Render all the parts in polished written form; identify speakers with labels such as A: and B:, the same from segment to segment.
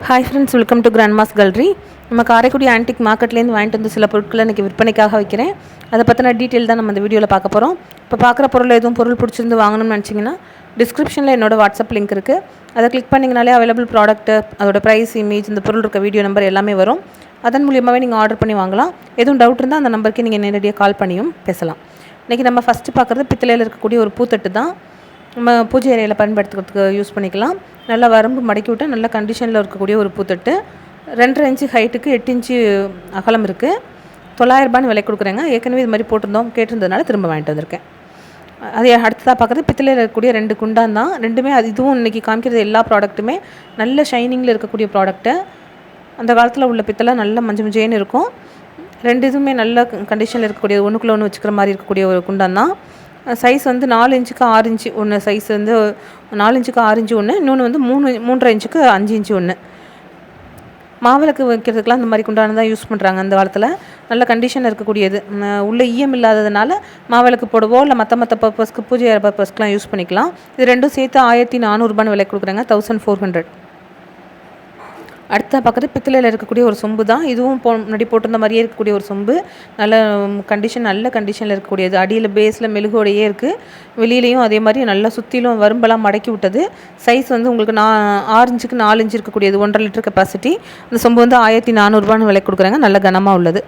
A: Hi friends, welcome to grandma's gallery. நம்ம Karaikudi antique மார்க்கெட்லேருந்து வாங்கிட்டு வந்து சில பொருட்களை இன்றைக்கி விற்பனைக்காக வைக்கிறேன். அதை பற்றின டீட்டெயில் தான் நம்ம இந்த வீடியோவில் பார்க்க போகிறோம். இப்போ பார்க்குற பொருள் பிடிச்சிருந்து வாங்கணும்னு நினச்சிங்கன்னா டிஸ்கிரிப்ஷனில் என்னோடய வாட்ஸ்அப் லிங்க் இருக்குது. அதை கிளிக் பண்ணிங்கனாலே அவைலபிள் ப்ராடக்ட்டு, அதோட ப்ரைஸ், இமேஜ், இந்த பொருள் இருக்க வீடியோ நம்பர் எல்லாமே வரும். அதன் மூலியமாகவே நீங்கள் ஆர்டர் பண்ணி வாங்கலாம். எதுவும் டவுட் இருந்தால் அந்த நம்பருக்கு நீங்கள் நேரடியாக கால் பண்ணியும் பேசலாம். இன்றைக்கி நம்ம ஃபஸ்ட்டு பார்க்குறது பித்தளையில் இருக்கக்கூடிய ஒரு பூத்தட்டு தான். நம்ம பூஜை அறையில் பயன்படுத்துறதுக்கு யூஸ் பண்ணிக்கலாம். நல்லா வரம்பு மடக்கி விட்டு நல்ல கண்டிஷனில் இருக்கக்கூடிய ஒரு பூத்தட்டு. 2.5 இன்ச்சு ஹைட்டுக்கு 8 இன்ச்சு அகலம் இருக்குது. 900 ரூபான்னு விலை கொடுக்குறேங்க. ஏற்கனவே இது மாதிரி போட்டிருந்தோம், கேட்டிருந்ததுனால திரும்ப வாங்கிட்டு வந்திருக்கேன். அதே அடுத்ததாக பார்க்குறது பித்தளையில் இருக்கக்கூடிய 2 குண்டான் தான். ரெண்டுமே இதுவும் இன்றைக்கி காமிக்கிறது எல்லா ப்ராடக்ட்டுமே நல்ல ஷைனிங்கில் இருக்கக்கூடிய ப்ராடக்ட்டு. அந்த காலத்தில் உள்ள பித்தளை நல்ல மஞ்சள் மஞ்சேன்னு இருக்கும். 2 இதுவுமே நல்ல கண்டிஷனில் இருக்கக்கூடிய ஒன்றுக்குள்ளே ஒன்று வச்சுக்கிற மாதிரி இருக்கக்கூடிய ஒரு குண்டான் தான். சைஸ் வந்து 4 இன்ச்சுக்கு 6 இன்ச்சு ஒன்று, சைஸ் வந்து 4 இன்ச்சுக்கு 6 இன்ச்சு ஒன்று, இன்னொன்று வந்து 3.5 இன்ச்சுக்கு 5 இன்ச்சு ஒன்று. மாவிளக்கு வைக்கிறதுக்கெலாம் இந்த மாதிரி குண்டான தான் யூஸ் பண்ணுறாங்க அந்த காலத்தில். நல்ல கண்டிஷனில் இருக்கக்கூடியது. உள்ள ஈயம் இல்லாததுனால மாவிளக்கு போடவோ இல்லை மற்ற பர்பஸ்க்கு பூஜை பர்பஸ்க்கெலாம் யூஸ் பண்ணிக்கலாம். இது ரெண்டும் சேர்த்து 1400 ரூபான்னு விலை கொடுக்குறாங்க. 1400. அடுத்த பக்கத்து பித்தளையில் இருக்கக்கூடிய ஒரு சொம்பு தான். இதுவும் முன்னாடி போட்டிருந்த மாதிரியே இருக்கக்கூடிய ஒரு சொம்பு. நல்ல கண்டிஷனில் இருக்கக்கூடியது. அடியில் பேஸில் மெழுகோடையே இருக்குது. வெளியிலையும் அதே மாதிரி நல்லா சுற்றிலும் வரும்பெல்லாம் மடக்கி விட்டது. சைஸ் வந்து உங்களுக்கு 6 இன்ச்சுக்கு 4 இன்ச்சு இருக்கக்கூடியது. 1.5 லிட்டர் கெப்பாசிட்டி. இந்த சொம்பு வந்து 1400 ரூபான்னு விலை கொடுக்குறாங்க. நல்ல கனமாக உள்ளது.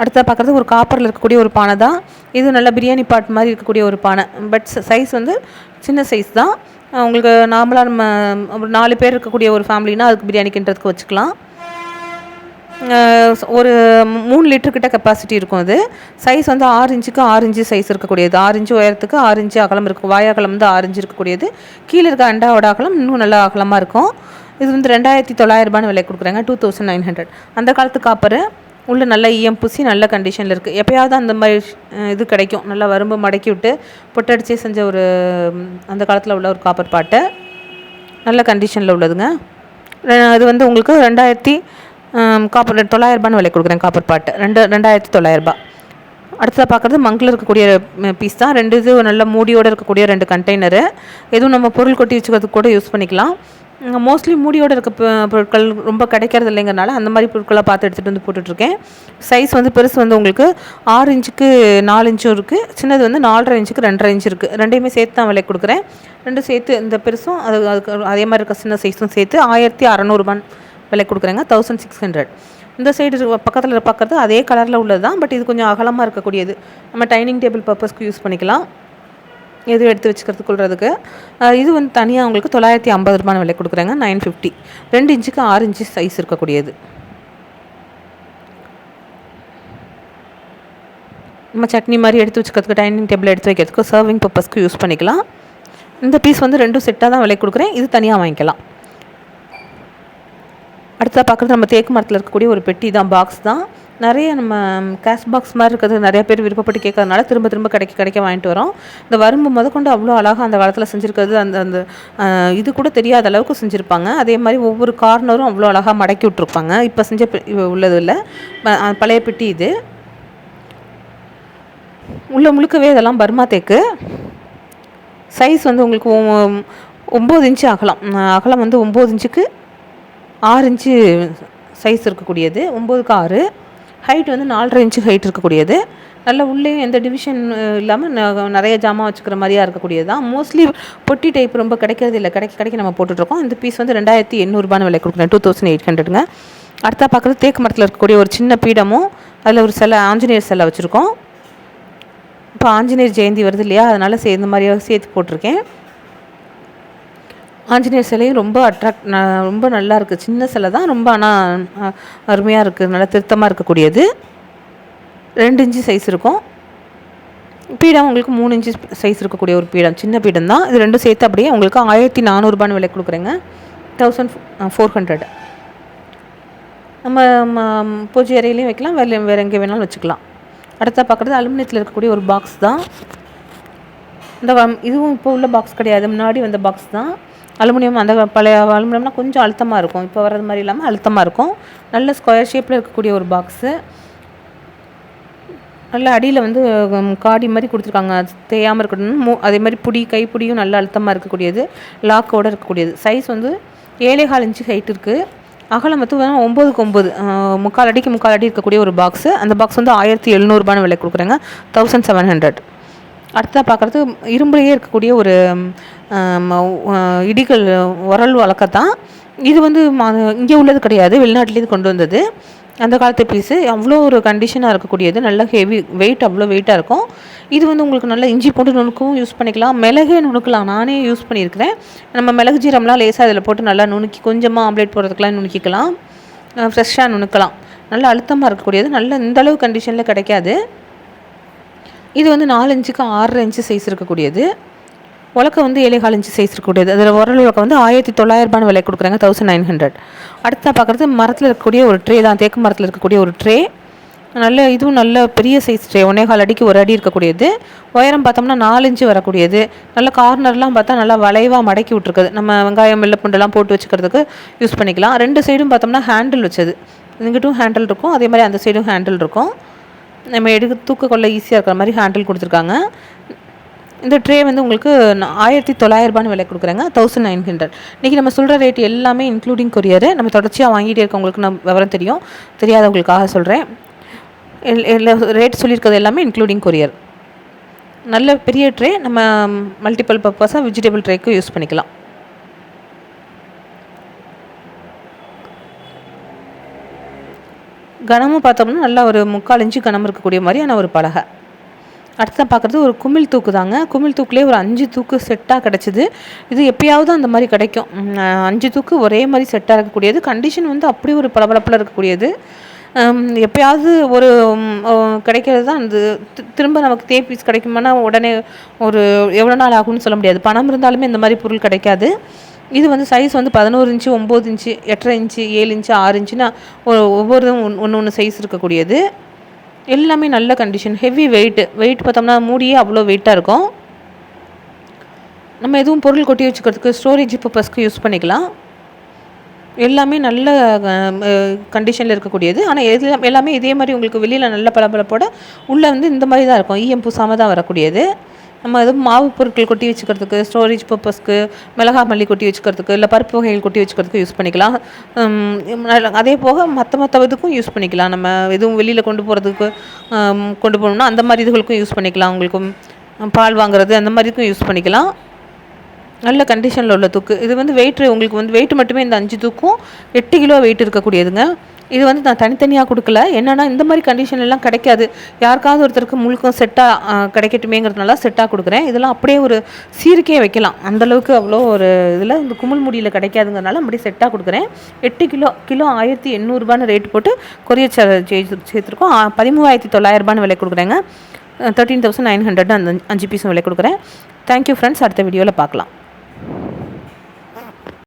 A: அடுத்த பார்க்குறது ஒரு காப்பரில் இருக்கக்கூடிய ஒரு பானை தான். இது நல்ல பிரியாணி பாட் மாதிரி இருக்கக்கூடிய ஒரு பானை. பட் சைஸ் வந்து சின்ன சைஸ் தான். உங்களுக்கு நார்மலாக நம்ம ஒரு 4 பேர் இருக்கக்கூடிய ஒரு ஃபேமிலினா அதுக்கு பிரியாணி கிண்டுறதுக்கு வச்சுக்கலாம். ஒரு 3 லிட்டர்கிட்ட கெப்பாசிட்டி இருக்கும். அது சைஸ் வந்து 6 இன்ச்சுக்கு 6 இன்ச்சு சைஸ் இருக்கக்கூடியது. 6 இன்ச்சு உயரத்துக்கு 6 இன்ச்சு அகலம் இருக்கும். வாயகலம் வந்து 6 இன்ச்சு இருக்கக்கூடியது. கீழே இருக்க அண்டாவோட அகலம் இன்னும் நல்லா அகலமாக இருக்கும். இது வந்து 2900 ரூபான்னு விலை கொடுக்குறாங்க. 2900. அந்த காலத்து காப்பர் உள்ள நல்ல ஈயம் பூசி நல்ல கண்டிஷனில் இருக்குது. எப்போயாவது அந்த மாதிரி இது கிடைக்கும். நல்லா வரும்பு மடக்கி விட்டு பொட்டடிச்சே செஞ்ச ஒரு அந்த காலத்தில் உள்ள ஒரு காப்பர் பாட்டை நல்ல கண்டிஷனில் உள்ளதுங்க. அது வந்து உங்களுக்கு 900 ரூபான்னு விலை கொடுக்குறேன். காப்பர் பாட்டு 2900 ரூபா. அடுத்ததாக பார்க்குறது மங்கில் இருக்கக்கூடிய பீஸ் தான். 2 இது நல்ல மூடியோடு இருக்கக்கூடிய 2 கண்டெய்னரு. எதுவும் நம்ம பொருள் கொட்டி வச்சுக்கிறதுக்கு கூட யூஸ் பண்ணிக்கலாம். மோஸ்ட்லி மூடியோடு இருக்க பொருட்கள் ரொம்ப கிடைக்கிறது இல்லைங்கிறனால அந்த மாதிரி பொருட்களை பார்த்து எடுத்துகிட்டு வந்து போட்டுட்ருக்கேன். சைஸ் வந்து பெருசு வந்து உங்களுக்கு 6 இன்ச்சுக்கு 4 இன்ச்சும் இருக்குது. சின்னது வந்து 4.5 இன்ச்சுக்கு 2.5 இன்ச்சு இருக்குது. ரெண்டையுமே சேர்த்து தான் விலை கொடுக்குறேன். ரெண்டும் சேர்த்து இந்த பெருசும் அதுக்கு அதே மாதிரி இருக்க சின்ன சைஸும் சேர்த்து 1600 ரூபான்னு விலை கொடுக்குறேங்க. 1600. இந்த சைடு பக்கத்தில் பார்க்குறது அதே கலரில் உள்ளது தான். பட் இது கொஞ்சம் அகலமாக இருக்கக்கூடியது. நம்ம டைனிங் டேபிள் பர்பஸ்க்கு யூஸ் பண்ணிக்கலாம். எதுவும் எடுத்து வச்சுக்கிறதுக்குள்றதுக்கு. இது வந்து தனியாக உங்களுக்கு 950 ரூபான்னு விலை கொடுக்குறாங்க. 950. 2 இன்ச்சுக்கு 6 இன்ச்சு சைஸ் இருக்கக்கூடியது. நம்ம சட்னி மாதிரி எடுத்து வச்சுக்கிறதுக்கு, டைனிங் டேபிள் எடுத்து வைக்கிறதுக்கு, சர்விங் பர்பஸ்க்கு யூஸ் பண்ணிக்கலாம். இந்த பீஸ் வந்து 2 செட்டாக தான் விலை கொடுக்குறேன். இது தனியாக வாங்கிக்கலாம். அடுத்ததாக பார்க்குறது நம்ம தேக்கு மரத்தில் இருக்கக்கூடிய ஒரு பெட்டி தான், பாக்ஸ் தான். நிறைய நம்ம கேஷ் பாக்ஸ் மாதிரி இருக்கிறது நிறைய பேர் விருப்பப்பட்டு கேட்கறதுனால திரும்ப கிடைக்க வாங்கிட்டு வரோம். இந்த வரும்பு முதற்கொண்டு அவ்வளோ அழகாக அந்த காலத்தில் செஞ்சுருக்கிறது. அந்த இது கூட தெரியாத அளவுக்கு செஞ்சுருப்பாங்க. அதே மாதிரி ஒவ்வொரு கார்னரும் அவ்வளோ அழகாக மடக்கி விட்ருப்பாங்க. இப்போ செஞ்ச உள்ளது இல்லை, பழைய பெட்டி இது. உள்ள முழுக்கவே இதெல்லாம் பர்மா தேக்கு. சைஸ் வந்து உங்களுக்கு 9 இன்ச்சு அகலம் வந்து 9 இன்ச்சுக்கு 6 இன்ச்சு சைஸ் இருக்கக்கூடியது. 9க்கு 6. ஹைட் வந்து 4.5 இன்ச்சு ஹைட் இருக்கக்கூடியது. நல்ல உள்ளே எந்த டிவிஷன் இல்லாமல் நிறைய ஜாமான் வச்சுக்கிற மாதிரியாக இருக்கக்கூடியது தான். மோஸ்ட்லி பொட்டி டைப் ரொம்ப கிடைக்கிறது இல்லை. கிடைக்க நம்ம போட்டுட்ருக்கோம். இந்த பீஸ் வந்து 2800 ரூபான்னு விலை கொடுக்குறேன். 2800ங்க. அடுத்தா பார்க்குறது தேக்கு மரத்தில் இருக்கக்கூடிய ஒரு சின்ன பீடமும் அதில் ஒரு சிலை, ஆஞ்சநேயர் சிலை வச்சுருக்கோம். இப்போ ஆஞ்சநேயர் ஜெயந்தி வருது இல்லையா, அதனால் இந்த மாதிரியாக சேர்த்து போட்டிருக்கேன். ஆஞ்சநேயர் சிலையும் ரொம்ப நல்லா இருக்குது. சின்ன சிலை தான், ரொம்ப ஆனால் அருமையாக இருக்குது. நல்லா திருத்தமாக இருக்கக்கூடியது. 2 இன்ச்சு சைஸ் இருக்கும். பீடம் உங்களுக்கு 3 இன்ச்சு சைஸ் இருக்கக்கூடிய ஒரு பீடம், சின்ன பீடம் தான். இது ரெண்டும் சேர்த்து அப்படியே உங்களுக்கு 1400 ரூபான்னு விலை கொடுக்குறேங்க. 1400. நம்ம பூஜை அறையிலையும் வைக்கலாம், வேறு எங்கே வேணாலும் வச்சுக்கலாம். அடுத்த பார்க்குறது அலுமினியத்தில் இருக்கக்கூடிய ஒரு பாக்ஸ் தான். இதுவும் இப்போ உள்ள பாக்ஸ் கிடையாது, முன்னாடி வந்த பாக்ஸ் தான். அலுமினியம். அந்த பழைய அலுமினியம்னா கொஞ்சம் அழுத்தமாக இருக்கும். இப்போ வர்றது மாதிரி இல்லாமல் அழுத்தமாக இருக்கும். நல்ல ஸ்கொயர் ஷேப்பில் இருக்கக்கூடிய ஒரு பாக்ஸு. நல்ல அடியில் வந்து காடி மாதிரி கொடுத்துருக்காங்க, தேயாமல் இருக்கணும். அதே மாதிரி கைப்பிடியும் நல்ல அழுத்தமாக இருக்கக்கூடியது, லாக்கோடு இருக்கக்கூடியது. சைஸ் வந்து 7.25 இன்ச்சு ஹைட் இருக்குது. அகலம் வந்து 9க்கு 9 முக்கால் அடிக்கு முக்கால் அடி இருக்கக்கூடிய ஒரு பாக்ஸு. அந்த பாக்ஸ் வந்து 1700 விலை கொடுக்குறேங்க, 1700. அடுத்ததாக பார்க்குறது இரும்புலேயே இருக்கக்கூடிய ஒரு இடிகள் உரல் வழக்கத்தான். இது வந்து இங்கே உள்ளது கிடையாது, வெளிநாட்டிலேருந்து கொண்டு வந்தது. அந்த காலத்து பீஸு அவ்வளோ ஒரு கண்டிஷனாக இருக்கக்கூடியது, நல்ல ஹெவி வெயிட், அவ்வளோ வெயிட்டாக இருக்கும். இது வந்து உங்களுக்கு நல்ல இஞ்சி போட்டு நுணுக்கவும் யூஸ் பண்ணிக்கலாம், மிளகே நுணுக்கலாம். நானே யூஸ் பண்ணியிருக்கிறேன். நம்ம மிளகு ஜீரம்லாம் லேசாக இதில் போட்டு நல்லா நுணுக்கி கொஞ்சமாக ஆம்லேட் போடுறதுக்கெலாம் நுணுக்கிக்கலாம், ஃப்ரெஷ்ஷாக நுணுக்கலாம். நல்ல அழுத்தமாக இருக்கக்கூடியது, நல்ல இந்தளவு கண்டிஷனில் கிடைக்காது. இது வந்து 4 இன்ச்சுக்கு 6.5 இன்ச்சு சைஸ் இருக்கக்கூடியது. உலக்க வந்து 7.25 இன்ச்சு சைஸ் இருக்கக்கூடியது. அதில் உரல் உலக்க வந்து 1900 விலை கொடுக்குறாங்க, 1900. அடுத்தா பார்க்குறது மரத்தில் இருக்கக்கூடிய ஒரு ட்ரே தான், தேக்கு மரத்தில் இருக்கக்கூடிய ஒரு ட்ரே. இதுவும் நல்ல பெரிய சைஸ் ட்ரே, 1.25 அடிக்கு 1 அடி இருக்கக்கூடியது. உயரம் பார்த்தோம்னா 4 இன்ச்சு வரக்கூடியது. நல்ல கார்னர்லாம் பார்த்தா நல்லா வளைவாக மடக்கி விட்ருக்குது. நம்ம வெங்காயம் வெள்ளை பூண்டெல்லாம் போட்டு வச்சுக்கிறதுக்கு யூஸ் பண்ணிக்கலாம். 2 சைடும் பார்த்தோம்னா ஹேண்டில் வச்சது, இங்கிட்டும் ஹேண்டில் இருக்கும், அதே மாதிரி அந்த சைடும் ஹேண்டில் இருக்கும். நம்ம தூக்க கொள்ள ஈஸியாக இருக்கிற மாதிரி ஹேண்டில் கொடுத்துருக்காங்க. இந்த ட்ரே வந்து உங்களுக்கு 1900 விலை கொடுக்குறாங்க, 1900. இன்றைக்கி நம்ம சொல்கிற ரேட் எல்லாமே இன்க்ளூடிங் கொரியரு. நம்ம தொடர்ச்சியாக வாங்கிட்டே இருக்கவங்களுக்கு நம்ம விவரம் தெரியும், தெரியாதவங்களுக்காக சொல்கிறேன். ரேட் சொல்லியிருக்கிறது எல்லாமே இன்க்ளூடிங் கொரியர். நல்ல பெரிய ட்ரே, நம்ம மல்டிபிள் பர்பஸாக வெஜிடபிள் ட்ரேக்கு யூஸ் பண்ணிக்கலாம். கனமும் பார்த்தோம்னா நல்லா ஒரு 3/4 இன்ச்சு கனம் இருக்கக்கூடிய மாதிரியான ஒரு பலகை. அடுத்ததான் பார்க்குறது ஒரு குமிழ் தூக்கு தாங்க. குமிழ் தூக்குலேயே ஒரு 5 தூக்கு செட்டாக கிடச்சிது. இது எப்பயாவது அந்த மாதிரி கிடைக்கும், 5 தூக்கு ஒரே மாதிரி செட்டாக இருக்கக்கூடியது. கண்டிஷன் வந்து அப்படி ஒரு பளபளப்பில் இருக்கக்கூடியது. எப்பயாவது ஒரு கிடைக்கிறது தான். அந்த திரும்ப நமக்கு பீஸ் கிடைக்குமானா உடனே ஒரு எவ்வளோ நாள் ஆகும்னு சொல்ல முடியாது. பணம் இருந்தாலுமே இந்த மாதிரி பொருள் கிடைக்காது. இது வந்து சைஸ் வந்து 11 இன்ச்சு, 9 இன்ச்சு, 8.5 இன்ச்சு, 7 இன்ச்சு, 6 இன்ச்சுன்னா ஒவ்வொரு ஒன்று சைஸ் இருக்கக்கூடியது. எல்லாமே நல்ல கண்டிஷன், ஹெவி வெயிட் பார்த்தோம்னா மூடியே அவ்வளோ வெயிட்டாக இருக்கும். நம்ம எதுவும் பொருள் கொட்டி வச்சுக்கிறதுக்கு ஸ்டோரேஜ் பர்பஸ்க்கு யூஸ் பண்ணிக்கலாம். எல்லாமே நல்ல கண்டிஷனில் இருக்கக்கூடியது. ஆனால் எல்லாமே இதே மாதிரி உங்களுக்கு வெளியில் நல்ல பளபளப்போட உள்ளே வந்து இந்த மாதிரி தான் இருக்கும், ஈயம் பூசாமல் தான் வரக்கூடியது. நம்ம எதுவும் மாவு பொருட்கள் கொட்டி வச்சுக்கிறதுக்கு, ஸ்டோரேஜ் பர்பஸ்க்கு, மிளகா மல்லி கொட்டி வச்சுக்கிறதுக்கு, இல்லை பருப்பு வகைகள் கொட்டி வச்சுக்கிறதுக்கு யூஸ் பண்ணிக்கலாம். அதே போக மற்ற இதுக்கும் யூஸ் பண்ணிக்கலாம். நம்ம எதுவும் வெளியில் கொண்டு போகணும்னா அந்த மாதிரி இதுகளுக்கும் யூஸ் பண்ணிக்கலாம். உங்களுக்கு பால் வாங்குறது அந்த மாதிரிக்கும் யூஸ் பண்ணிக்கலாம். நல்ல கண்டிஷனில் உள்ள தூக்கு. இது வந்து உங்களுக்கு வந்து வெயிட் மட்டுமே இந்த 5 தூக்கும் 8 கிலோ வெயிட் இருக்கக்கூடியதுங்க. இது வந்து நான் தனித்தனியாக கொடுக்கல, என்னென்னா இந்த மாதிரி கண்டிஷன் எல்லாம் கிடைக்காது. யாருக்காவது ஒருத்தருக்கு முழுக்கம் செட்டாக கிடைக்கட்டுமேங்கிறதுனால செட்டாக கொடுக்குறேன். இதெல்லாம் அப்படியே ஒரு சீருக்கே வைக்கலாம், அந்தளவுக்கு அவ்வளோ ஒரு இதில் இந்த குமிழ் முடியில் கிடைக்காதுங்கிறனால அப்படி செட்டாக கொடுக்குறேன். 8 கிலோ 1800 ரேட் போட்டு கொரியர் சேர்த்துருக்கோம். 13,900 விலை கொடுக்குறேங்க, 13,900 அந்த 5 பீஸும் விலை கொடுக்குறேன். தேங்க்யூ ஃப்ரெண்ட்ஸ், அடுத்த வீடியோவில் பார்க்கலாம்.